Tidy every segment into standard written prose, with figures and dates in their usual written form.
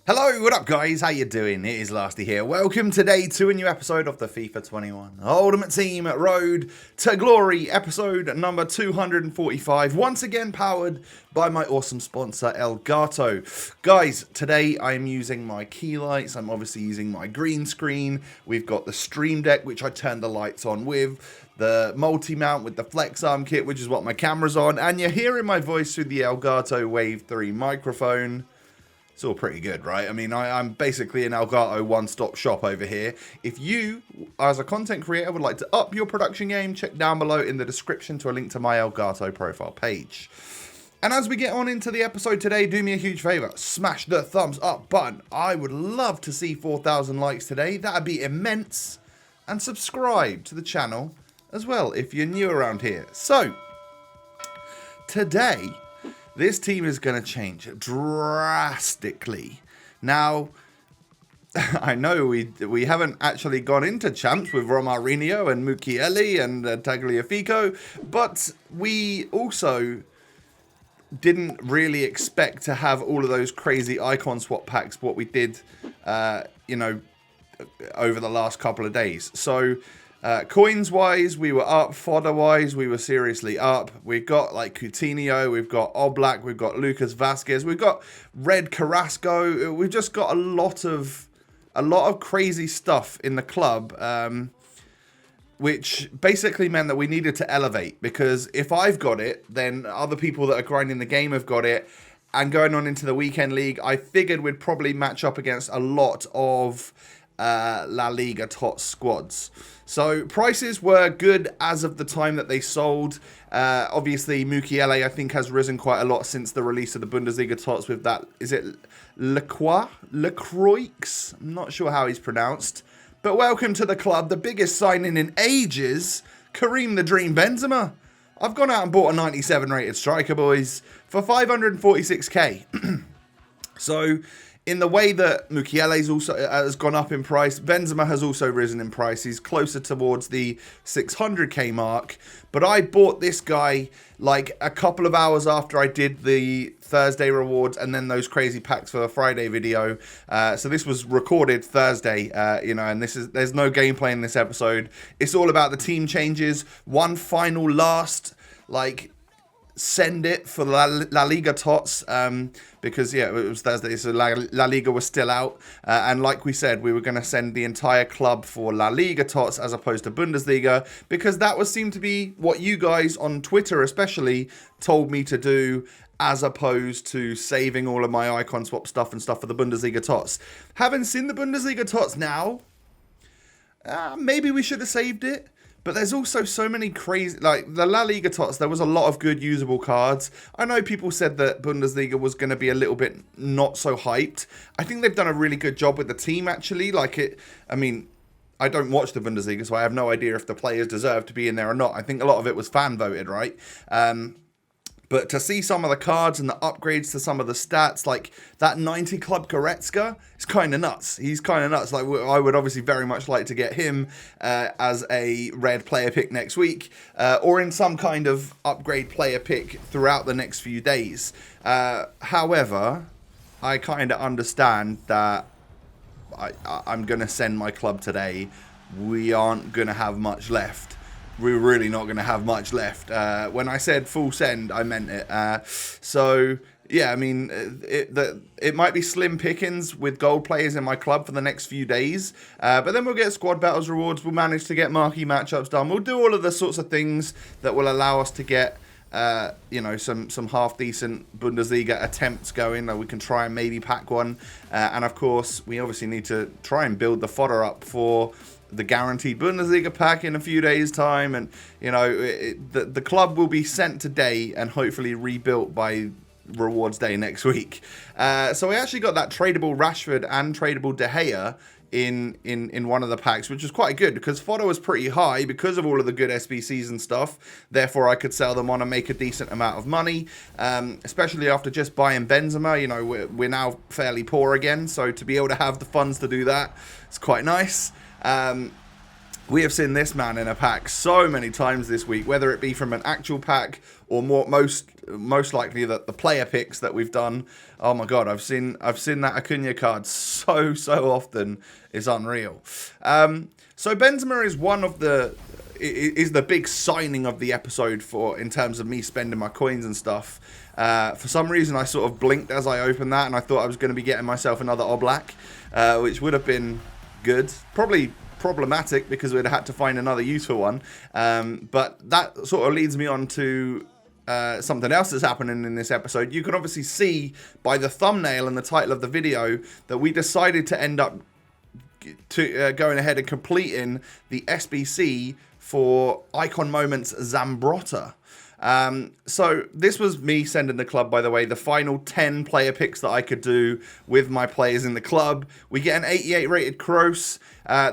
Hello, what up guys? How you doing? It is Lasty here. Welcome today to a new episode of the FIFA 21 Ultimate Team Road to Glory, episode number 245, once again powered by my awesome sponsor Elgato. Guys, today I'm using my key lights, I'm obviously using my green screen, we've got the Stream Deck which I turned the lights on with, the multi-mount with the flex arm kit which is what my camera's on, and you're hearing my voice through the Elgato Wave 3 microphone. It's all pretty good, right? I mean, I'm basically an Elgato one-stop shop over here. If you, as a content creator, would like to up your production game, check down below in the description to a link to my Elgato profile page. And as we get on into the episode today, do me a huge favor. Smash the thumbs up button. I would love to see 4,000 likes today. That'd be immense. And subscribe to the channel as well if you're new around here. So, today, this team is going to change drastically. Now, I know we haven't actually gone into champs with Romarinho and Mukiele and Tagliafico, but we also didn't really expect to have all of those crazy icon swap packs, what we did, over the last couple of days. So, coins-wise, we were up. Fodder-wise, we were seriously up. We've got, like, Coutinho, we've got Oblak, we've got Lucas Vazquez, we've got Red Carrasco. We've just got a lot of crazy stuff in the club, which basically meant that we needed to elevate. Because if I've got it, then other people that are grinding the game have got it. And going on into the weekend league, I figured we'd probably match up against a lot of La Liga TOTS squads. So prices were good as of the time that they sold. Obviously Mukiele I think has risen quite a lot since the release of the Bundesliga TOTS with that, is it Lecroix? I'm not sure how he's pronounced. But welcome to the club, the biggest signing in ages, Karim the Dream Benzema. I've gone out and bought a 97 rated striker, boys, for 546k. So, in the way that Mukiele's also has gone up in price, Benzema has also risen in price. He's closer towards the 600k mark. But I bought this guy like a couple of hours after I did the Thursday rewards and then those crazy packs for the Friday video. So this was recorded Thursday, and there's no gameplay in this episode. It's all about the team changes. One final last, send it for La Liga TOTS, because it was Thursday, so La Liga was still out, and like we said, we were going to send the entire club for La Liga TOTS as opposed to Bundesliga, because that seemed to be what you guys on Twitter especially told me to do, as opposed to saving all of my icon swap stuff and stuff for the Bundesliga TOTS. Having seen the Bundesliga TOTS now, maybe we should have saved it. But there's also so many crazy, like the La Liga TOTS, there was a lot of good usable cards. I know people said that Bundesliga was going to be a little bit not so hyped. I think they've done a really good job with the team, actually. I don't watch the Bundesliga, so I have no idea if the players deserve to be in there or not. I think a lot of it was fan voted, right? But to see some of the cards and the upgrades to some of the stats, like that 90 Club Goretzka, is kind of nuts. He's kind of nuts. Like, I would obviously very much like to get him as a red player pick next week, or in some kind of upgrade player pick throughout the next few days. However, I kind of understand that I'm going to send my club today. We aren't going to have much left. We're really not going to have much left. When I said full send, I meant it. It might be slim pickings with gold players in my club for the next few days. But then we'll get squad battles rewards. We'll manage to get marquee matchups done. We'll do all of the sorts of things that will allow us to get, some half-decent Bundesliga attempts going. We can try and maybe pack one. And, of course, we obviously need to try and build the fodder up for the guaranteed Bundesliga pack in a few days' time, and the club will be sent today and hopefully rebuilt by rewards day next week. So we actually got that tradable Rashford and tradable De Gea in one of the packs, which was quite good because fodder was pretty high because of all of the good SBCs and stuff. Therefore, I could sell them on and make a decent amount of money, especially after just buying Benzema. We're now fairly poor again, so to be able to have the funds to do that, it's quite nice. We have seen this man in a pack so many times this week, whether it be from an actual pack or most likely the player picks that we've done. Oh my god, I've seen that Acuna card so often. It's unreal. So Benzema is the big signing of the episode in terms of me spending my coins and stuff. For some reason, I sort of blinked as I opened that, and I thought I was going to be getting myself another Oblak, which would have been good. Probably problematic because we'd have had to find another useful one. But that sort of leads me on to something else that's happening in this episode. You can obviously see by the thumbnail and the title of the video that we decided to end up going ahead and completing the SBC for Icon Moments Zambrotta. So this was me sending the club, by the way, the final 10 player picks that I could do with my players in the club. We get an 88 rated Kroos.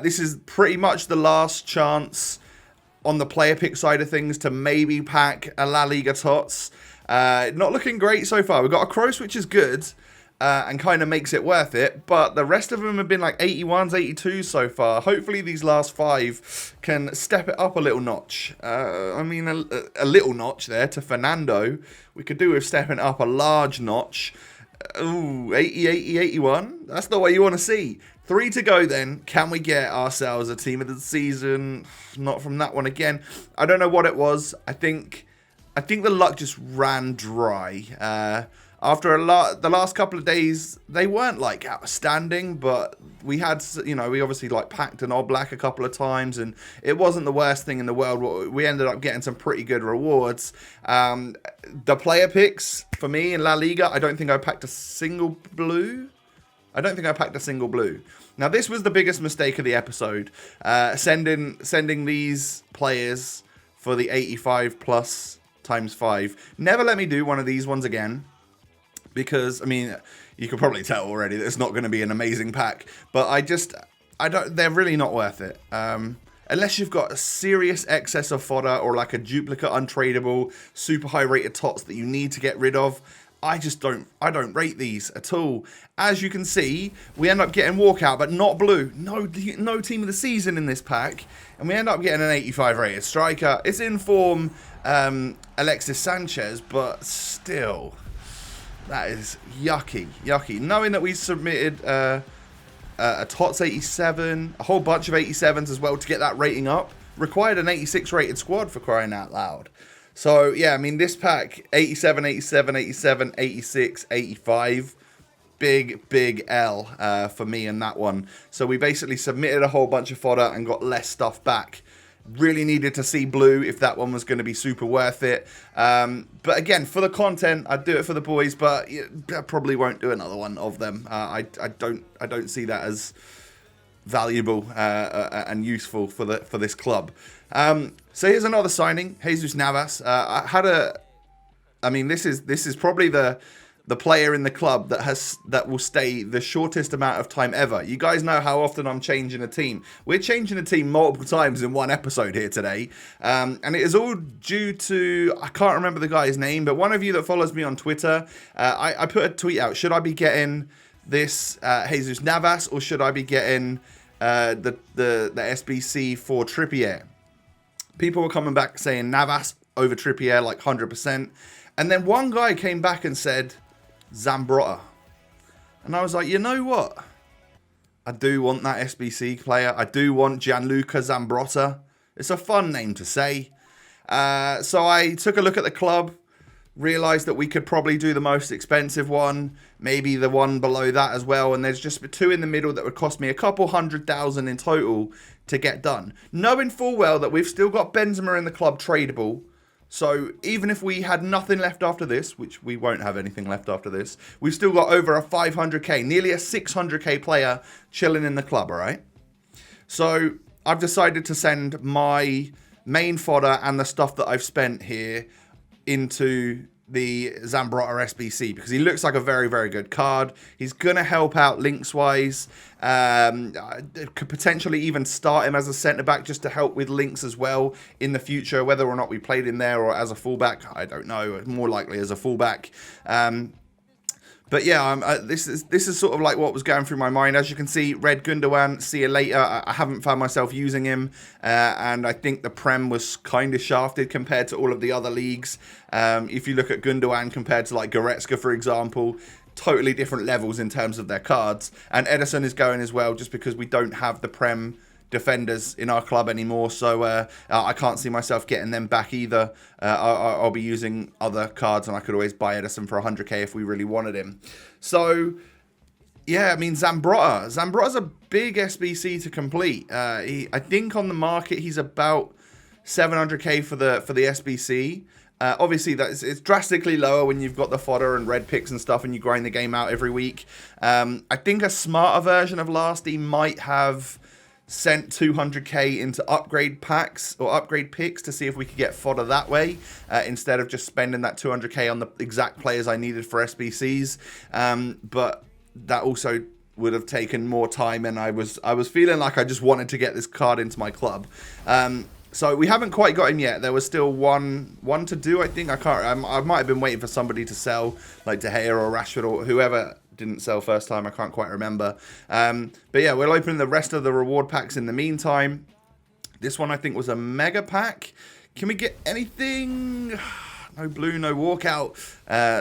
This is pretty much the last chance on the player pick side of things to maybe pack a La Liga TOTS. Not looking great so far. We've got a Kroos, which is good. And kind of makes it worth it, but the rest of them have been like 81s, 82s so far. Hopefully these last 5 can step it up a little notch. I mean, a little notch there to Fernando. We could do with stepping up a large notch. Ooh, 80, 80, 81. That's not what you want to see. 3 to go then. Can we get ourselves a team of the season? Not from that one again. I don't know what it was. I think the luck just ran dry. After the last couple of days, they weren't like outstanding, but we had, we obviously like packed an Oblak a couple of times, and it wasn't the worst thing in the world. We ended up getting some pretty good rewards. The player picks for me in La Liga, I don't think I packed a single blue. Now this was the biggest mistake of the episode, sending these players for the 85 plus times 5. Never let me do one of these ones again. Because, I mean, you can probably tell already that it's not going to be an amazing pack. But they're really not worth it. Unless you've got a serious excess of fodder or like a duplicate untradeable, super high rated TOTS that you need to get rid of. I don't rate these at all. As you can see, we end up getting walkout, but not blue. No team of the season in this pack. And we end up getting an 85 rated striker. It's in form Alexis Sanchez, but still... That is yucky. Knowing that we submitted a TOTS 87, a whole bunch of 87s as well to get that rating up, required an 86 rated squad for crying out loud. So, yeah, I mean, this pack, 87, 87, 87, 86, 85, big L for me in that one. So we basically submitted a whole bunch of fodder and got less stuff back. Really needed to see blue if that one was going to be super worth it. But again, for the content, I'd do it for the boys, but I probably won't do another one of them. I don't see that as valuable and useful for this club. So here's another signing, Jesus Navas. This is probably the player in the club that will stay the shortest amount of time ever. You guys know how often I'm changing a team. We're changing a team multiple times in one episode here today. And it is all due to, I can't remember the guy's name, but one of you that follows me on Twitter, I put a tweet out. Should I be getting this Jesus Navas, or should I be getting the SBC for Trippier? People were coming back saying Navas over Trippier, like 100%. And then one guy came back and said Zambrotta. And I was like, you know what? I do want that SBC player. I do want Gianluca Zambrotta. It's a fun name to say. So I took a look at the club, realised that we could probably do the most expensive one, maybe the one below that as well. And there's just 2 in the middle that would cost me a couple 100,000 in total to get done. Knowing full well that we've still got Benzema in the club tradable. So even if we had nothing left after this, which we won't have anything left after this, we've still got over a 500k, nearly a 600k player chilling in the club, all right? So I've decided to send my main fodder and the stuff that I've spent here into the Zambrotta SBC because he looks like a very, very good card. He's going to help out links-wise. Could potentially even start him as a centre-back just to help with links as well in the future. Whether or not we played him there or as a fullback, I don't know. More likely as a fullback. But yeah, this is sort of like what was going through my mind. As you can see, Red Gundogan, see you later. I haven't found myself using him, and I think the Prem was kind of shafted compared to all of the other leagues. If you look at Gundogan compared to like Goretzka, for example, totally different levels in terms of their cards. And Edison is going as well, just because we don't have the Prem defenders in our club anymore, so I can't see myself getting them back either. I'll be using other cards, and I could always buy Edison for 100k if we really wanted him. So yeah, I mean, Zambrotta's a big SBC to complete. I think on the market he's about 700k for the SBC. Obviously, it's drastically lower when you've got the fodder and red picks and stuff and you grind the game out every week. I think a smarter version of Lasty might have sent 200k into upgrade packs or upgrade picks to see if we could get fodder that way, instead of just spending that 200k on the exact players I needed for SBCs. But that also would have taken more time, and I was feeling like I just wanted to get this card into my club. So we haven't quite got him yet. There was still one to do, I think. I might have been waiting for somebody to sell, like De Gea or Rashford or whoever didn't sell first time. I can't quite remember. But yeah, we'll open the rest of the reward packs in the meantime. This one I think was a mega pack. Can we get anything? No blue, no walkout.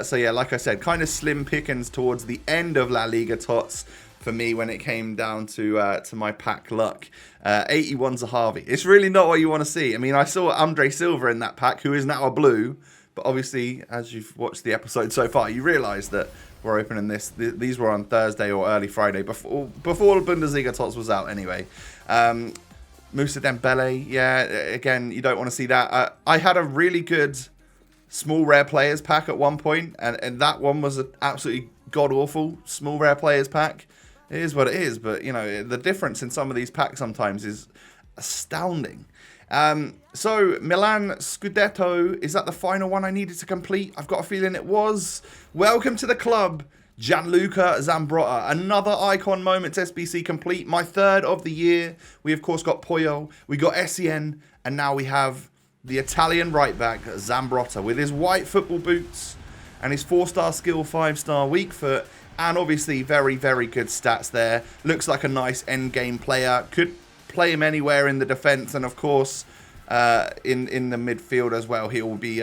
So yeah, like I said, kind of slim pickings towards the end of La Liga Tots for me when it came down to my pack luck. 81's a Harvey. It's really not what you want to see. I mean, I saw Andre Silva in that pack, who is now a blue. But obviously, as you've watched the episode so far, you realise that we're opening this. These were on Thursday or early Friday, before Bundesliga Tots was out anyway. Moussa Dembele, yeah, again, you don't want to see that. I had a really good small rare players pack at one point, and that one was an absolutely god-awful small rare players pack. It is what it is, but, you know, the difference in some of these packs sometimes is astounding. So, Milan Scudetto, is that the final one I needed to complete? I've got a feeling it was. Welcome to the club, Gianluca Zambrotta. Another Icon Moments SBC complete. My third of the year. We, of course, got Puyol. We got Essien. And now we have the Italian right back, Zambrotta, with his white football boots and his 4-star skill, 5-star weak foot. And obviously, very, very good stats there. Looks like a nice end game player. Could play him anywhere in the defense, and of course in the midfield as well. He will be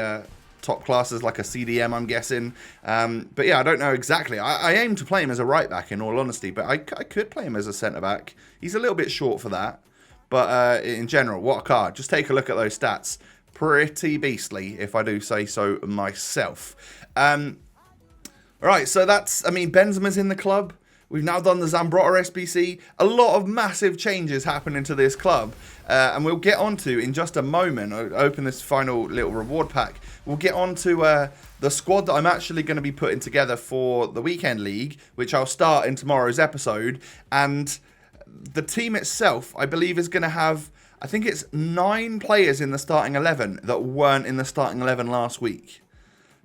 top class as like a CDM, I'm guessing. But yeah, I don't know exactly. I aim to play him as a right back, in all honesty, but I could play him as a centre back. He's a little bit short for that, but in general, what a card. Just take a look at those stats. Pretty beastly, if I do say so myself. Alright, so that's, I mean, Benzema's in the club. We've now done the Zambrotta SBC. A lot of massive changes happening to this club. And we'll get on to, in just a moment, I'll open this final little reward pack. We'll get on to the squad that I'm actually going to be putting together for the Weekend League, which I'll start in tomorrow's episode. And the team itself, I believe, is going to have, I think it's 9 players in the starting 11 that weren't in the starting 11 last week.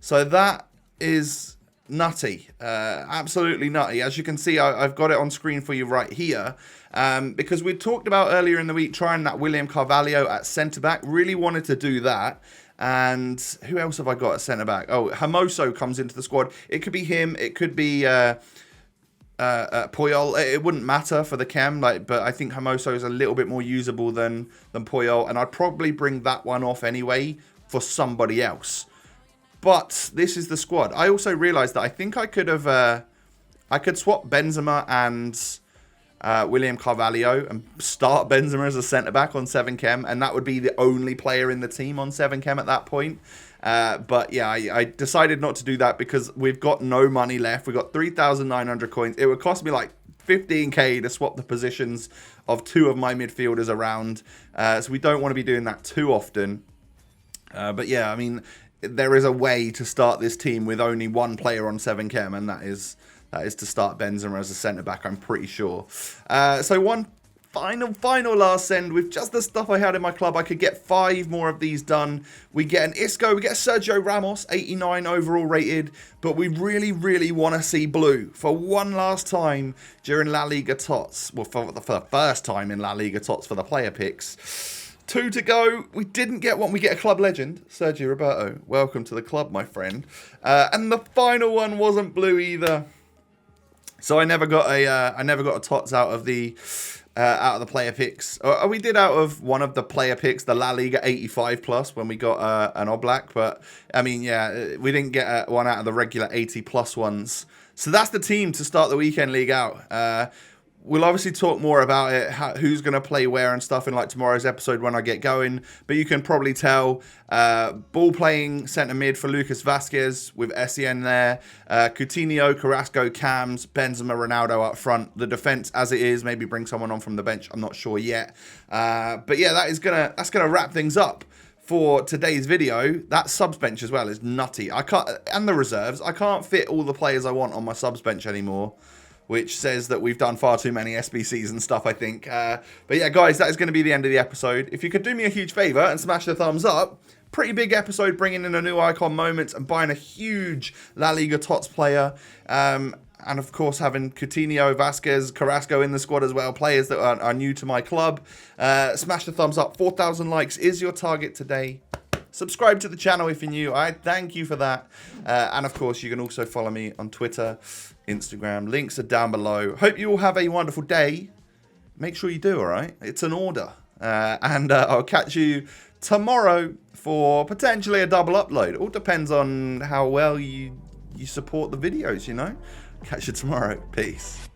So that is nutty, absolutely nutty. As you can see, I've got it on screen for you right here, because we talked about earlier in the week trying that William Carvalho at centre-back. Really wanted to do that. And who else have I got at centre-back? Oh, Hermoso comes into the squad. It could be him, it could be Puyol. It wouldn't matter for the chem, but I think Hermoso is a little bit more usable than Puyol, and I'd probably bring that one off anyway for somebody else. But this is the squad. I also realised that I think I could have, I could swap Benzema and William Carvalho and start Benzema as a centre-back on 7chem, and that would be the only player in the team on 7chem at that point. But yeah, I decided not to do that because we've got no money left. We've got 3,900 coins. It would cost me like 15k to swap the positions of 2 of my midfielders around. So we don't want to be doing that too often. But yeah, I mean, there is a way to start this team with only 1 player on 7chem, and that is to start Benzema as a centre-back, I'm pretty sure. So one final last send with just the stuff I had in my club. I could get 5 more of these done. We get an Isco, we get Sergio Ramos, 89 overall rated, but we really want to see blue for one last time during La Liga Tots. Well, for the first time in La Liga Tots for the player picks. 2 to go. We didn't get one. We get a club legend, Sergio Roberto. Welcome to the club, my friend. And the final one wasn't blue either. So I never got a TOTS out of the player picks. We did out of one of the player picks, the La Liga 85 plus, when we got an Oblak. But I mean, yeah, we didn't get one out of the regular 80 plus ones. So that's the team to start the weekend league out. We'll obviously talk more about it, who's going to play where and stuff in like tomorrow's episode when I get going. But you can probably tell ball playing centre mid for Lucas Vazquez with Essien there. Coutinho, Carrasco, Cams, Benzema, Ronaldo up front. The defence as it is, maybe bring someone on from the bench. I'm not sure yet. But yeah, that's gonna wrap things up for today's video. That subs bench as well is nutty. And the reserves. I can't fit all the players I want on my subs bench anymore, which says that we've done far too many SBCs and stuff, I think. But yeah, guys, that is going to be the end of the episode. If you could do me a huge favour and smash the thumbs up, pretty big episode, bringing in a new icon moment and buying a huge La Liga TOTS player. And of course, having Coutinho, Vazquez, Carrasco in the squad as well, players that are new to my club. Smash the thumbs up. 4,000 likes is your target today. Subscribe to the channel if you're new. I thank you for that. And of course, you can also follow me on Twitter, Instagram. Links are down below. Hope you all have a wonderful day. Make sure you do, all right? It's an order. And I'll catch you tomorrow for potentially a double upload. It all depends on how well you support the videos, you know? Catch you tomorrow. Peace.